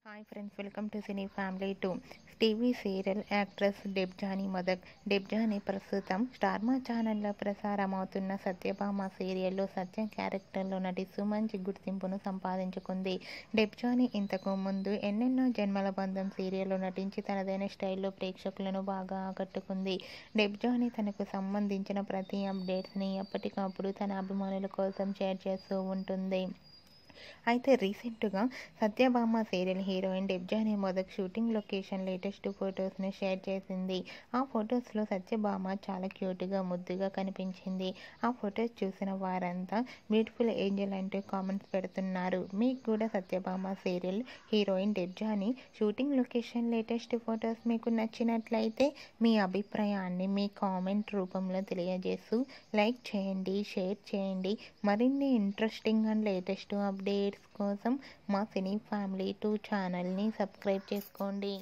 Hi friends, welcome to cine family 2. TV serial actress Debjani Modak. Debjani ప్రస్తుతం star మా ఛానల్లో ప్రసారమవుతున్న సత్యభామ సీరియల్లో సత్యం క్యారెక్టర్లో నటిస్తూ మంచి గుర్తింపును సంపాదించుకుంది. డెబ్జానీ ఇంతకు ముందు ఎన్నెన్నో జన్మల బంధం సీరియల్లో నటించి తనదైన స్టైల్లో ప్రేక్షకులను బాగా ఆకట్టుకుంది. డెబ్జానీ తనకు సంబంధించిన ప్రతి అప్డేట్స్ని ఎప్పటికప్పుడు తన అభిమానుల కోసం షేర్ చేస్తూ ఉంటుంది. అయితే రీసెంట్గా Satyabhama serial heroine Debjani Modak shooting location latest ఫొటోస్ని షేర్ చేసింది. ఆ ఫొటోస్లో సత్యభామ చాలా క్యూట్గా ముద్దుగా కనిపించింది. ఆ ఫొటోస్ చూసిన వారంతా బ్యూటిఫుల్ ఏంజల్ అంటూ కామెంట్స్ పెడుతున్నారు. మీకు కూడా Satyabhama serial heroine Debjani shooting location latest photos మీకు నచ్చినట్లయితే మీ అభిప్రాయాన్ని మీ కామెంట్ రూపంలో తెలియజేస్తూ లైక్ చేయండి, షేర్ చేయండి. మరిన్ని ఇంట్రెస్టింగ్ అండ్ లేటెస్ట్ అప్డేట్స్ కోసం మా సినీ ఫ్యామిలీ 2 ఛానల్ని సబ్స్క్రైబ్ చేసుకోండి.